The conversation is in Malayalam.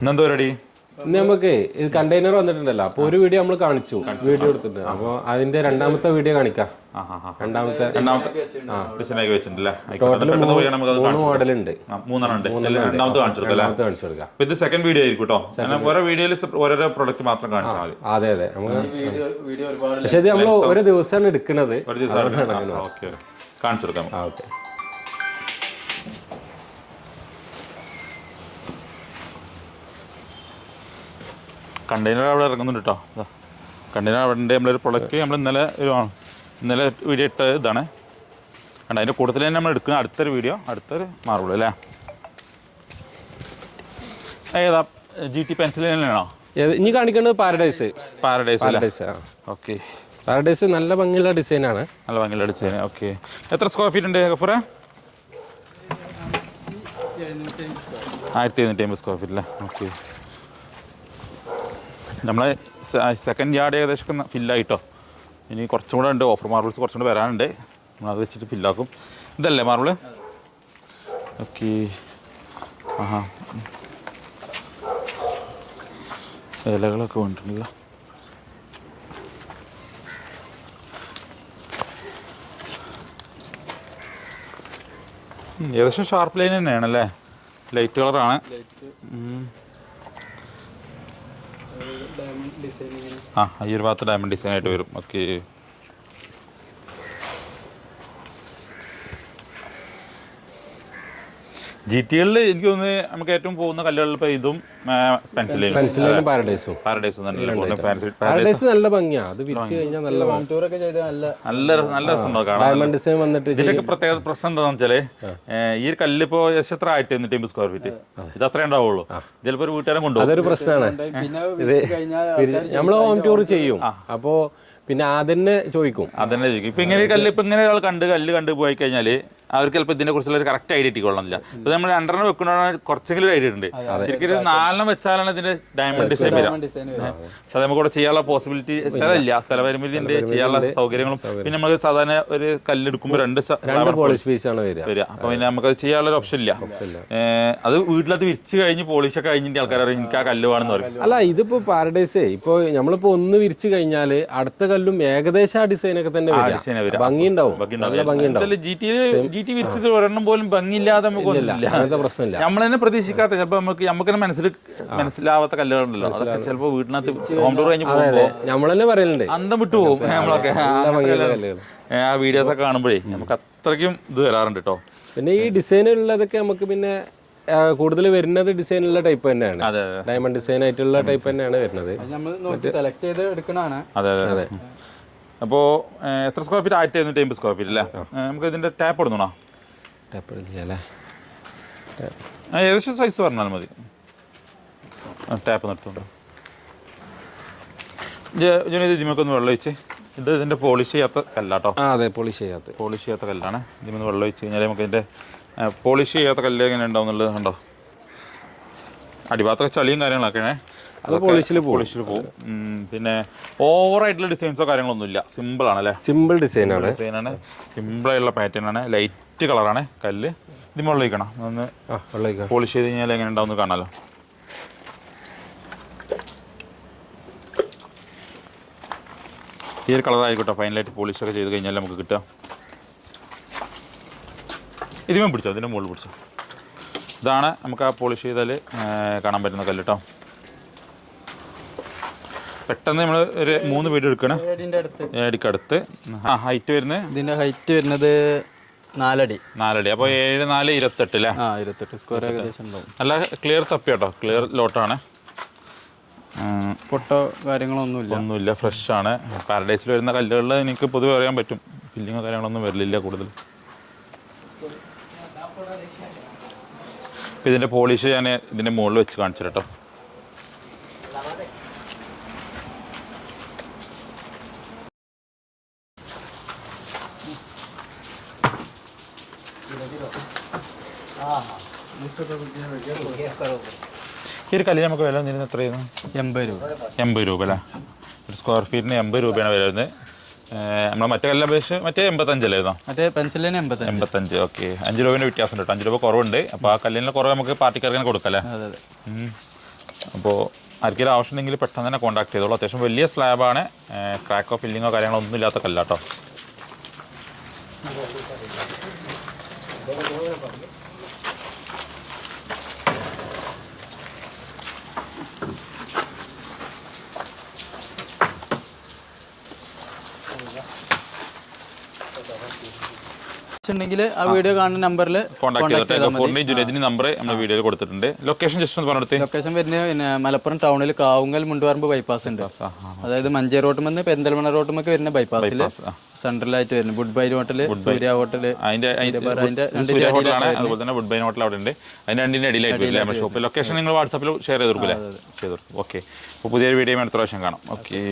ഇന്നെന്താ പരിപാടി? ഇന്ന് നമുക്ക് ഇത് കണ്ടെയ്നർ വന്നിട്ടുണ്ടല്ലോ, അപ്പൊ ഒരു വീഡിയോ നമ്മൾ കാണിച്ചു, വീഡിയോ എടുത്തിട്ടുണ്ട്. അപ്പൊ അതിന്റെ രണ്ടാമത്തെ വീഡിയോ കാണിക്കാം. രണ്ടാമത്തെ മോഡൽ ഉണ്ട്, ഇത് സെക്കൻഡ് വീഡിയോ ആയിരിക്കും കേട്ടോ. ഓരോ വീഡിയോയിൽ ഓരോ പ്രൊഡക്റ്റ് മാത്രം കാണിച്ചാൽ മതി. അതെ അതെ, പക്ഷെ ഇത് നമ്മൾ ഒരു ദിവസമാണ് എടുക്കുന്നത്. ഒരു ദിവസം കാണിച്ചു കൊടുക്കാം. ഓക്കെ, കണ്ടെയ്നർ അവിടെ ഇറങ്ങുന്നുണ്ട് കേട്ടോ. കണ്ടെയ്നർ അവിടെ നമ്മളൊരു പ്രൊഡക്റ്റ് നമ്മൾ ഇന്നലെ വീഡിയോ ഇട്ട ഇതാണ് കണ്ട. അതിൻ്റെ കൂട്ടത്തിൽ തന്നെ നമ്മൾ എടുക്കുന്ന അടുത്തൊരു വീഡിയോ, അടുത്തൊരു മാർബിൾ അല്ലേ. ഏതാ GT പെൻസിൽ തന്നെയാണോ ഇനി കാണിക്കേണ്ടത്? പാരഡൈസ്. ഓക്കെ, പാരഡൈസ് നല്ല ഭംഗിയുള്ള ഡിസൈനാണ്. നല്ല ഭംഗിയുള്ള ഡിസൈൻ. ഓക്കെ, എത്ര സ്ക്വയർ ഫീറ്റ് ഉണ്ട് ഗഫൂറേ? 1750 സ്ക്വയർ ഫീറ്റ് അല്ലേ. ഓക്കെ, നമ്മളെ സെക്കൻഡ് യാർഡ് ഏകദേശം ഫില്ലായിട്ടോ. ഇനി കുറച്ചും കൂടെ ഉണ്ട്, ഓഫർ മാർബിൾസ് കുറച്ചും കൂടെ വരാനുണ്ട്. നമ്മളത് വെച്ചിട്ട് ഫില്ലാക്കും. ഇതല്ലേ മാർബിള്? ഓക്കെ, ഇലകളൊക്കെ വേണ്ടിട്ടുണ്ടല്ലോ. ഏകദേശം ഷാർപ്പ് ലൈൻ തന്നെയാണല്ലേ, ലൈറ്റ് കളറാണ്. ഈ ഒരു ഭാഗത്ത് ഡയമണ്ട് ഡിസൈൻ ആയിട്ട് വരും. ഓക്കെ, GT-കളിൽ എനിക്ക് തോന്നുന്നത് നമുക്ക് ഏറ്റവും പോകുന്ന കല്ലുകളിൽ ഇപ്പോൾ ഇതും പെൻസിലും പാരഡൈസും നല്ല ഭംഗിയാണ്. അത് വിരിച്ചു കഴിഞ്ഞാൽ നല്ല രസമുണ്ടാവും കാണാൻ. ഡയമണ്ട് ഡിസൈൻ വന്നിട്ട് ഇതിലൊക്കെ പ്രത്യേക പ്രശ്നം എന്താണെന്ന് വെച്ചാൽ ഈ ഒരു കല്ലിപ്പോൾ എത്ര 1750 സ്ക്വയർ ഫീറ്റ്, ഇത് അത്രേ ഉണ്ടാവുള്ളൂ. ചിലപ്പോൾ ഒരു വീട്ടുകാരെ കൊണ്ടുപോകും. അതൊരു പ്രശ്നമാണ്. ഇത് നമ്മൾ ഹോം ടൂർ ചെയ്യും, അപ്പോൾ പിന്നെ അതന്നെ ചോദിക്കും. ഇപ്പൊ ഇങ്ങനെ ഇങ്ങനെ ഒരാൾ കല്ല് കണ്ടു പോയി കഴിഞ്ഞാൽ അവർക്ക് ചിലപ്പോൾ ഇതിനെ കുറിച്ചുള്ള ഒരു കറക്റ്റ് ഐഡിയ കിട്ടിക്കൊള്ളുന്നില്ല. ഇപ്പൊ നമ്മൾ 2 വെക്കുന്നതാണ് കുറച്ചെങ്കിലും ഐഡിയ ഉണ്ട്. ശരിക്കും 4 വെച്ചാലാണ് ഇതിന്റെ ഡയമണ്ട് ഡിസൈൻ വരാം. പക്ഷെ അത് നമുക്ക് ഇവിടെ ചെയ്യാനുള്ള പോസിബിലിറ്റി സ്ഥലമില്ല, സ്ഥലപരിമിതി ഉണ്ട്, ചെയ്യാനുള്ള സൗകര്യങ്ങളും. പിന്നെ നമ്മൾ സാധാരണ ഒരു കല്ലെടുക്കുമ്പോൾ 2 പോളിഷ് പീസാണ് വരിക. അപ്പൊ പിന്നെ നമുക്ക് ചെയ്യാനുള്ള ഒരു ഓപ്ഷൻ ഇല്ല. അത് വീട്ടിലത് വിരിച്ച് കഴിഞ്ഞ് പോളിഷൊക്കെ കഴിഞ്ഞിട്ട് ആൾക്കാർ അറിയാം എനിക്ക് ആ കല്ല് വേണമെന്ന് പറയും. അല്ല, ഇതിപ്പോ പാരഡൈസ് ഇപ്പൊ നമ്മളിപ്പോ ഒന്ന് വിരിച്ച് കഴിഞ്ഞാൽ അടുത്ത കല്ലും ഏകദേശം ആ ഡിസൈനൊക്കെ തന്നെ ഭംഗിയുണ്ടാവും. GT വിരിച്ചത് ഒരെണ്ണം പോലും ഭംഗിയില്ലാതെ നമുക്കൊന്നുമില്ല. നമ്മൾ തന്നെ പ്രതീക്ഷിക്കാത്ത ചിലപ്പോൾ നമുക്ക് തന്നെ മനസ്സിലാവാത്ത കല്ലുകളുണ്ടല്ലോ, അതൊക്കെ ചിലപ്പോൾ വീട്ടിനകത്ത് ഹോം ടൂർ കഴിഞ്ഞ് പോകുമ്പോൾ നമ്മൾ തന്നെ പറയലുണ്ട്, അന്തം വിട്ടു പോകും നമ്മളൊക്കെ. ആ വീഡിയോസ് ഒക്കെ കാണുമ്പോഴേ നമുക്ക് അത്രയ്ക്കും ഇത് വരാറുണ്ട് കേട്ടോ. പിന്നെ ഈ ഡിസൈൻ ഉള്ളതൊക്കെ നമുക്ക് പിന്നെ കൂടുതൽ വരുന്നത് ഡിസൈനുള്ള ടൈപ്പ് തന്നെയാണ്. ഡയമണ്ട് ഡിസൈൻ ആയിട്ടുള്ള ടൈപ്പ് തന്നെയാണ് വരുന്നത്. സെലക്ട് ചെയ്ത് എടുക്കണതാണ്. അതെ. അപ്പോൾ എത്ര സ്ക്വയർ ഫീറ്റ്? 1750 സ്ക്വയർ ഫീറ്റ് അല്ലേ. നമുക്ക് ഇതിൻ്റെ ടാപ്പ് ഇടുന്നോ? ടാപ്പ് ഇടില്ലേ, ഏകദേശം സൈസ് പറഞ്ഞാൽ മതി. ടാപ്പ് നിർത്തുന്നുണ്ടോ? ഇതിമൊക്കെ വെള്ളം ഒഴിച്ച്, ഇതിൻ്റെ പോളിഷ് ചെയ്യാത്ത കല്ലാട്ടോ. അതെ, പോളിഷ് ചെയ്യാത്ത കല്ലാണ്. ഇതിമൊന്ന് വെള്ളം ഒഴിച്ച് കഴിഞ്ഞാൽ നമുക്ക് ഇതിൻ്റെ പോളിഷ് ചെയ്യാത്ത കല്ല് എങ്ങനെ ഉണ്ടാവും എന്നുള്ളത് കണ്ടോ. അടിഭാഗത്തൊക്കെ ചളിയും കാര്യങ്ങളൊക്കെയാണ്, അത് പോളിഷിൽ പോകും. പിന്നെ ഓവറായിട്ടുള്ള ഡിസൈൻസോ കാര്യങ്ങളൊന്നുമില്ല, സിമ്പിളാണല്ലേ. സിമ്പിൾ ഡിസൈനാണ്, സിമ്പിളായിട്ടുള്ള പാറ്റേൺ ആണ്, ലൈറ്റ് കളറാണ് കല്ല്. ഇതിന് വെള്ളം ഒഴിക്കണം, ഒന്ന് പോളിഷ് ചെയ്ത് കഴിഞ്ഞാൽ എങ്ങനെ ഉണ്ടാവും കാണാമല്ലോ. ഈ ഒരു കളറായിക്കോട്ടെ, ഫൈനലായിട്ട് പോളിഷൊക്കെ ചെയ്ത് കഴിഞ്ഞാൽ നമുക്ക് കിട്ടുക. ഇതിമേ പിടിച്ചോ, ഇതിൻ്റെ മുകളിൽ പിടിച്ചോ. ഇതാണ് നമുക്ക് ആ പോളിഷ് ചെയ്താൽ കാണാൻ പറ്റുന്ന കല്ല് കേട്ടോ. പെട്ടെന്ന് നമ്മൾ ഒരു 3 വീഡിയോ എടുക്കണം. അടുത്ത് ഹൈറ്റ് വരുന്നത്, ഇതിന്റെ ഹൈറ്റ് വരുന്നത് 4 അടി. അപ്പോൾ 7, 4, 28 അല്ലേ. 28 സ്ക്വയർ ഏകദേശം ഉണ്ടാവും. നല്ല ക്ലിയർ തപ്പി കേട്ടോ, ക്ലിയർ ലോട്ടാണ്. പൊട്ടോ കാര്യങ്ങളൊന്നുമില്ല, ഫ്രഷ് ആണ്. പാരഡൈസിൽ വരുന്ന കല്ലുകളിൽ എനിക്ക് പൊതുവെ അറിയാൻ പറ്റും, ഫില്ലിങ്ങോ കാര്യങ്ങളൊന്നും വരില്ല കൂടുതൽ. അപ്പോൾ ഇതിൻ്റെ പോളിഷ് ഞാൻ ഇതിൻ്റെ മുകളിൽ വെച്ച് കാണിച്ചു കേട്ടോ. ഈ ഒരു കല്ലിന് നമുക്ക് വില വന്നിരുന്നത് എത്രയായിരുന്നു? 80 രൂപ അല്ലേ. ഒരു സ്ക്വയർ ഫീറ്റിന് 80 രൂപയാണ് വില വരുന്നത്. നമ്മൾ മറ്റേ കല്ലിനെ അപേക്ഷിച്ച് മറ്റേ 85 അല്ലായിരുന്നോ? മറ്റേ പെൻസിലിന് 85. ഓക്കെ, 5 രൂപേൻ്റെ വ്യത്യാസം ഉണ്ട് കേട്ടോ. 5 രൂപ കുറവുണ്ട്. അപ്പോൾ ആ കല്ലിൻ്റെ കുറവ് നമുക്ക് പാർട്ടിക്കാർക്ക് കൊടുക്കാം അല്ലേ. അപ്പോൾ ആർക്കെങ്കിലും ആവശ്യമുണ്ടെങ്കിൽ പെട്ടെന്ന് തന്നെ കോൺടാക്ട് ചെയ്തോളൂ. അത്യാവശ്യം വലിയ സ്ലാബാണ്, ക്രാക്കോ ഫില്ലിങ്ങോ കാര്യങ്ങളോ ഒന്നും ഇല്ലാത്ത കല്ലാട്ടോ. ഉണ്ടെങ്കിൽ ആ വീഡിയോ കാണുന്ന നമ്പറിൽ കോൺടാക്ട് ചെയ്തോട്ടെ. ജുനൈദിന്റെ നമ്പർ നമ്മുടെ വീഡിയോയിൽ കൊടുത്തിട്ടുണ്ട്. ലൊക്കേഷൻ ജസ്റ്റ് ഒന്ന് പറഞ്ഞെടുത്ത്. ലൊക്കേഷൻ വരുന്നത് പിന്നെ മലപ്പുറം ടൗണിൽ കാവുങ്കൽ മുണ്ടുപറമ്പ് ബൈപ്പാസ് ഉണ്ട്. അതായത് മഞ്ചേരി റോഡ് നിന്ന് പെരിന്തൽമണ്ണ റോഡുമൊക്കെ വരുന്ന ബൈപ്പാസിൽ സെൻട്രലായിട്ട് വരുന്നത് wood by hotel, Surya hotel, അതിന്റെ ഹോട്ടലാണ്. അതുപോലെ തന്നെ വുഡ് ബൈ ഹോട്ടൽ അവിടെ ഉണ്ട്. അതിന്റെ രണ്ടിന്റെ അടിയിലായിട്ട് വരില്ല നമ്മുടെ ഷോപ്പ്. ലൊക്കേഷൻ നിങ്ങൾ വാട്സാപ്പിൽ ഷെയർ ചെയ്ത് കൊടുക്കില്ലേ? ചെയ്ത് കൊടുക്കും. ഓക്കെ. അപ്പോൾ പുതിയൊരു വീഡിയോ അടുത്ത പ്രാവശ്യം കാണാം. ഓക്കെ.